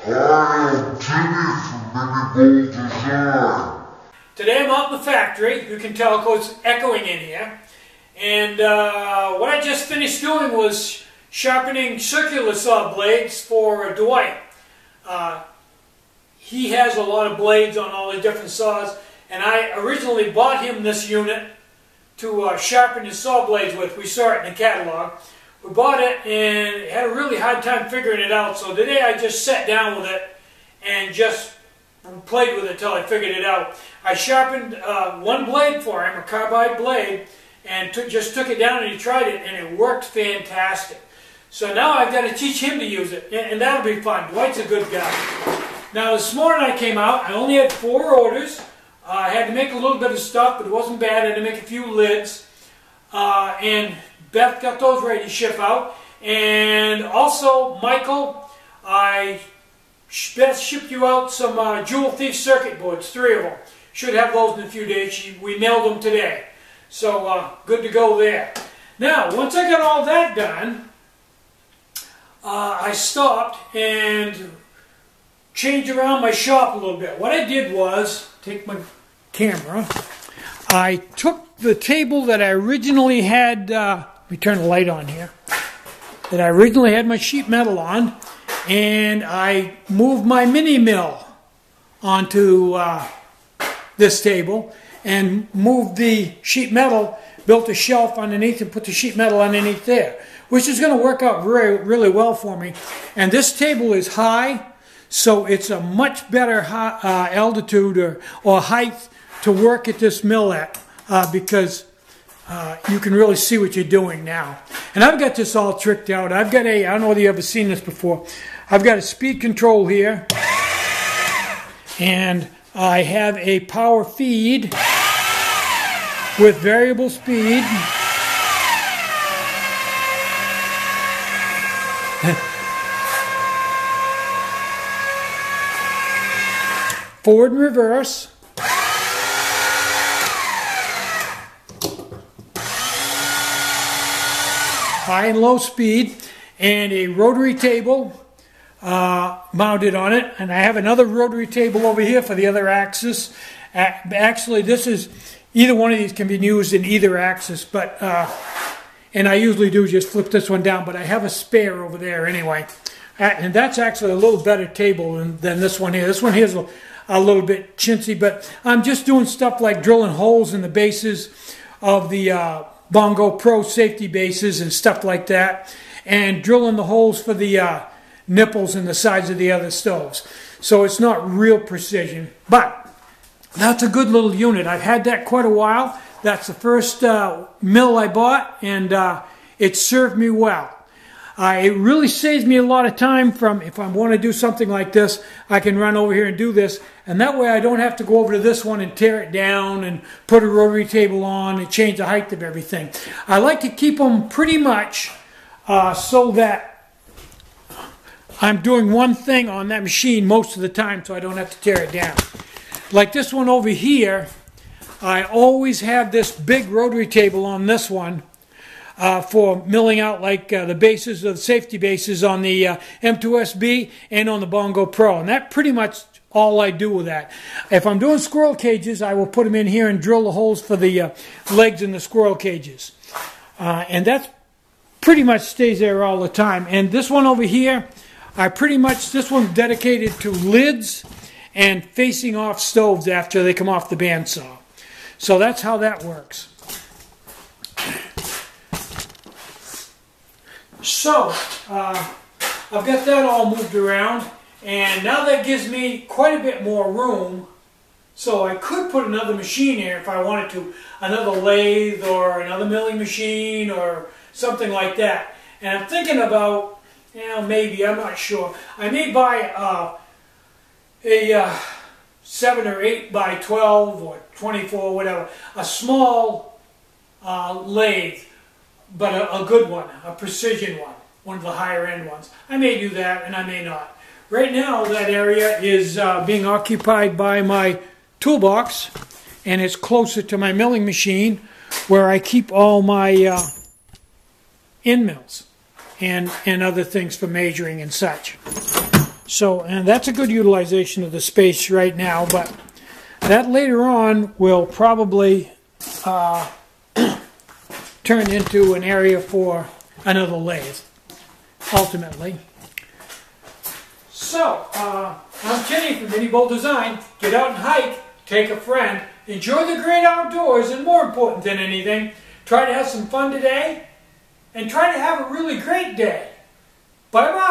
I am Tinny from minibulldesign. Today I'm out in the factory. You can tell it's echoing in here. And what I just finished doing was sharpening circular saw blades for Dwight. He has a lot of blades on all the different saws, and I originally bought him this unit to sharpen his saw blades with. We saw it in the catalog. We bought it and had a really hard time figuring it out, so today I just sat down with it and just played with it until I figured it out. I sharpened one blade for him, a carbide blade, and just took it down and he tried it, and it worked fantastic. So now I've got to teach him to use it, and that'll be fun. Dwight's a good guy. Now this morning I came out, I only had 4 orders. I had to make a little bit of stuff, but it wasn't bad. I had to make a few lids, and Beth got those ready to ship out. And also, Michael, Beth shipped you out some Jewel Thief circuit boards, 3 of them. Should have those in a few days. We mailed them today. So, good to go there. Now, once I got all that done, I stopped and changed around my shop a little bit. What I did was, take my camera, I took the table that I originally had, let me turn the light on here, that I originally had my sheet metal on, and I moved my mini mill onto this table and moved the sheet metal, built a shelf underneath and put the sheet metal underneath there, which is going to work out really well for me. And this table is high, so it's a much better altitude or height to work at this mill at, because you can really see what you're doing now. And I've got this all tricked out. I've got I don't know whether you've ever seen this before. I've got a speed control here, and I have a power feed with variable speed. Forward and reverse. High and low speed, and a rotary table mounted on it, and I have another rotary table over here for the other axis. Actually, this is, either one of these can be used in either axis, but and I usually do just flip this one down, but I have a spare over there anyway. And that's actually a little better table than this one here. This one here is a little bit chintzy, but I'm just doing stuff like drilling holes in the bases of the Bongo Pro safety bases and stuff like that, and drilling the holes for the nipples in the sides of the other stoves. So it's not real precision, but that's a good little unit. I've had that quite a while. That's the first mill I bought, and it served me well. It really saves me a lot of time from, if I want to do something like this, I can run over here and do this, and that way I don't have to go over to this one and tear it down and put a rotary table on and change the height of everything. I like to keep them pretty much so that I'm doing one thing on that machine most of the time, so I don't have to tear it down. Like this one over here, I always have this big rotary table on this one for milling out like the bases of the safety bases on the M2SB and on the Bongo Pro, and that pretty much all I do with that. If I'm doing squirrel cages, I will put them in here and drill the holes for the legs in the squirrel cages, and that pretty much stays there all the time. And this one over here, this one's dedicated to lids and facing off stoves after they come off the bandsaw. So that's how that works. So, I've got that all moved around, and now that gives me quite a bit more room, so I could put another machine here if I wanted to, another lathe or another milling machine or something like that. And I'm thinking about, maybe, I'm not sure, I may buy a 7 or 8 by 12 or 24, whatever, a small lathe, but a good one, a precision one of the higher end ones. I may do that and I may not. Right now that area is being occupied by my toolbox, and it's closer to my milling machine where I keep all my end mills and other things for measuring and such. So, and that's a good utilization of the space right now, but that later on will probably turn into an area for another lathe, ultimately. So, I'm Tinny from minibulldesign. Get out and hike, take a friend, enjoy the great outdoors, and more important than anything, try to have some fun today, and try to have a really great day. Bye-bye.